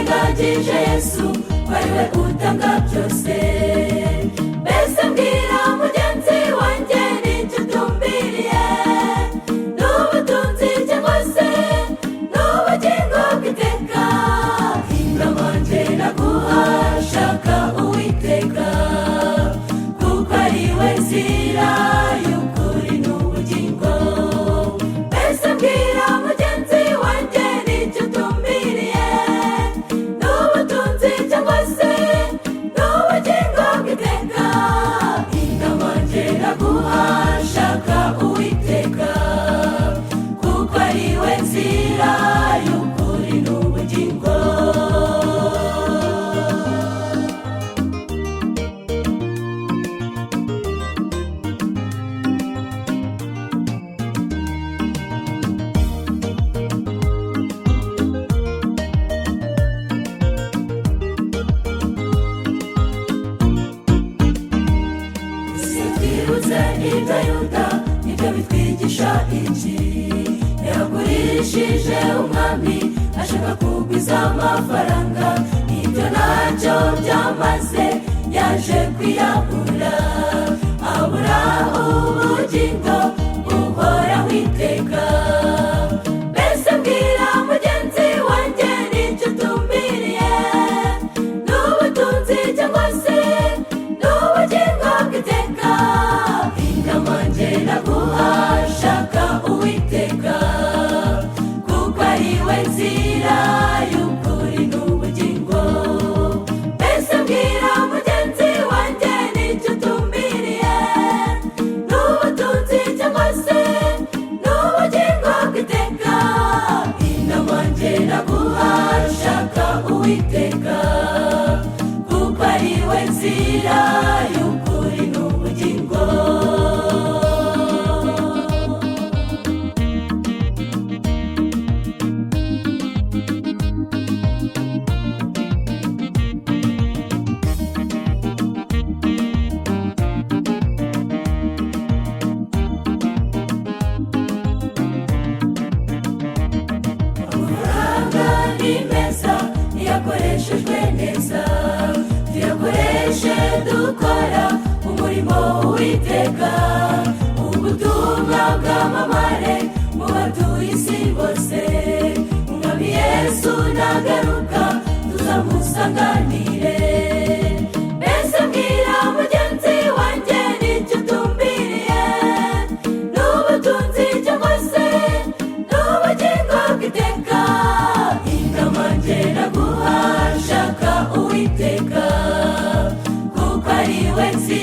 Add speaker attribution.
Speaker 1: wirengagije Yesu ari we utanga byose. Mbese mbwira mugenzi wanjye n'icyo utumbiriye, n'ubutunzi cyangwa se n'ubugingo bw'iteka. Ingamba njye naguha, shaka Uwiteka, kuko ari we nzira y'ukuri n'ubugingo. Mbese mbwira mugenzi wanjye n'icyo utumbiriye, n'ubutunzi cyangwa se n'ubugingo bw'iteka. Ingamba njye naguha, shaka Uwiteka, kuko ari we nzira y'ukuri n'ubugingo. Twibutse ibya Yuda, nibyo bitwigisha iki? Yagurishije umwami ashaka kugwiza amafaranga, ibyo ntacyo byamaze, yaje kwiyahura, abura ubugingo buhoraho iteka. Mbese mbwira mugenzi wanjye n'icyo utumbiriye, n'ubutunzi cyangwa se n'ubugingo bw'iteka. Ingamba njye naguha, shaka Uwiteka, kuko ari we nzira y'ukuri n'ubugingo. Mbese mbwira mugenzi wanjye n'icyo utumbiriye, n'ubutunzi cyangwa se n'ubugingo bw'iteka. Ingamba njye naguha, shaka Uwiteka, kuko ari we nzira y'ukuri n'ubugingo. Amafaranga ni meza iyo akoreshejwe neza, tuyakoreshe dukora umurimo w'Uwiteka. Ubutumwa bwamamare mu batuye isi bose, umwami Yesu nagaruka tuzamusanganire. Mbese mbwira mugenzi wanjye n'icyo utumbiriye, n'ubutunzi cyangwa se n'ubugingo bw'iteka. Ingamba njye naguha, shaka Uwiteka, kuko ari we nzira